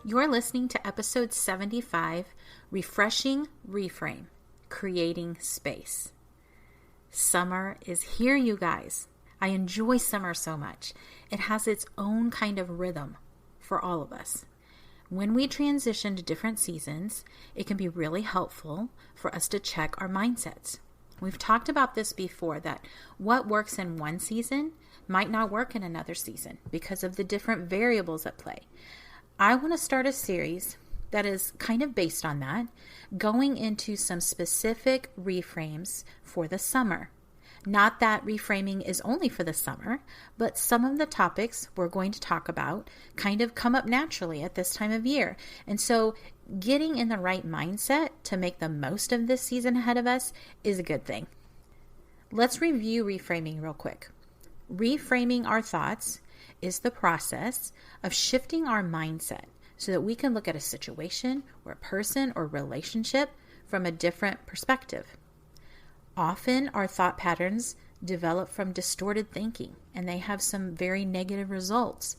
You're listening to episode 75, Refreshing Reframe, Creating Space. Summer is here, you guys. I enjoy summer so much. It has its own kind of rhythm for all of us. When we transition to different seasons, it can be really helpful for us to check our mindsets. We've talked about this before, that what works in one season might not work in another season because of the different variables at play. I want to start a series that is kind of based on that, going into some specific reframes for the summer. Not that reframing is only for the summer, but some of the topics we're going to talk about kind of come up naturally at this time of year. And so getting in the right mindset to make the most of this season ahead of us is a good thing. Let's review reframing real quick. Reframing our thoughts is the process of shifting our mindset so that we can look at a situation or a person or relationship from a different perspective. Often our thought patterns develop from distorted thinking, and they have some very negative results.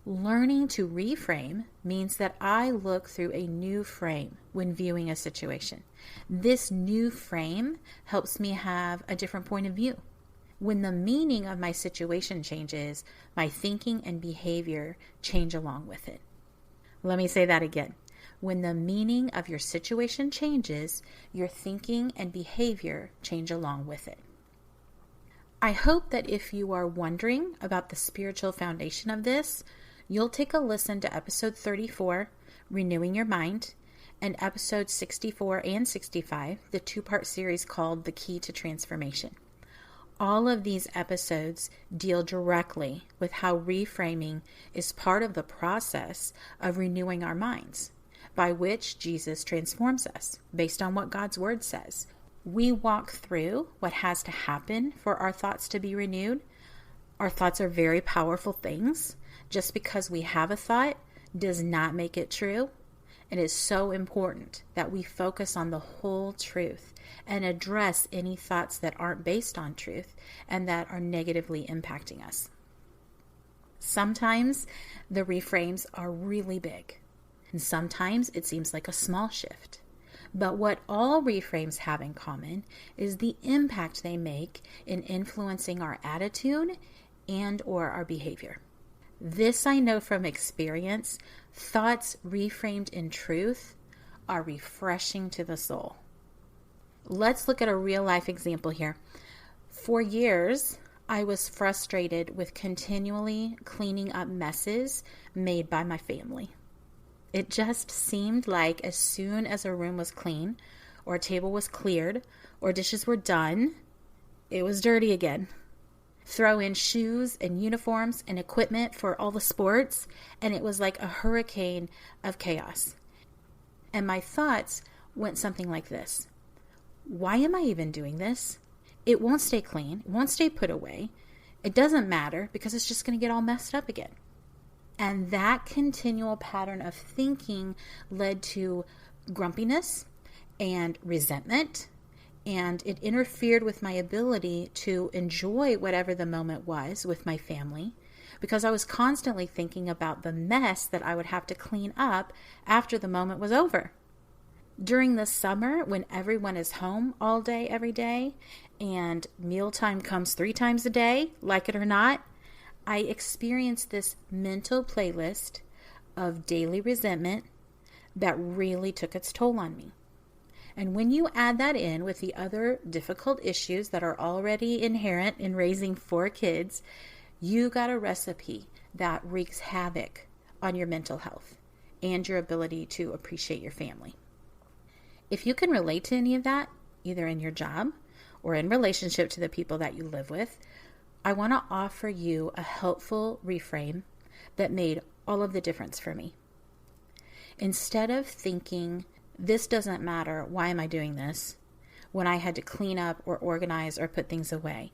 Learning to reframe means that I look through a new frame when viewing a situation. This new frame helps me have a different point of view. When the meaning of my situation changes, my thinking and behavior change along with it. Let me say that again. When the meaning of your situation changes, your thinking and behavior change along with it. I hope that if you are wondering about the spiritual foundation of this, you'll take a listen to episode 34, Renewing Your Mind, and episode 64 and 65, the two-part series called The Key to Transformation. All of these episodes deal directly with how reframing is part of the process of renewing our minds, by which Jesus transforms us based on what God's Word says. We walk through what has to happen for our thoughts to be renewed. Our thoughts are very powerful things. Just because we have a thought does not make it true. It is so important that we focus on the whole truth and address any thoughts that aren't based on truth and that are negatively impacting us. Sometimes the reframes are really big, and sometimes it seems like a small shift. But what all reframes have in common is the impact they make in influencing our attitude and or our behavior. This I know from experience. Thoughts reframed in truth are refreshing to the soul. Let's look at a real life example here. For years, I was frustrated with continually cleaning up messes made by my family. It just seemed like as soon as a room was clean, or a table was cleared, or dishes were done, it was dirty again. Throw in shoes and uniforms and equipment for all the sports, and it was like a hurricane of chaos. And my thoughts went something like this. Why am I even doing this? It won't stay clean. It won't stay put away. It doesn't matter because it's just going to get all messed up again. And that continual pattern of thinking led to grumpiness and resentment, and it interfered with my ability to enjoy whatever the moment was with my family because I was constantly thinking about the mess that I would have to clean up after the moment was over. During the summer, when everyone is home all day, every day, and mealtime comes 3 times a day, like it or not, I experienced this mental playlist of daily resentment that really took its toll on me. And when you add that in with the other difficult issues that are already inherent in raising 4 kids, you got a recipe that wreaks havoc on your mental health and your ability to appreciate your family. If you can relate to any of that, either in your job or in relationship to the people that you live with, I want to offer you a helpful reframe that made all of the difference for me. Instead of thinking, this doesn't matter, why am I doing this, when I had to clean up or organize or put things away,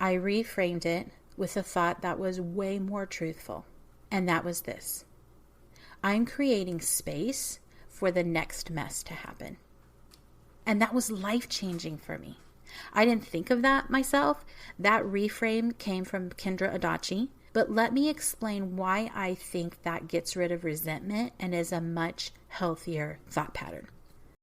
I reframed it with a thought that was way more truthful. And that was this: I'm creating space for the next mess to happen. And that was life-changing for me. I didn't think of that myself. That reframe came from Kendra Adachi, But let me explain why I think that gets rid of resentment and is a much healthier thought pattern.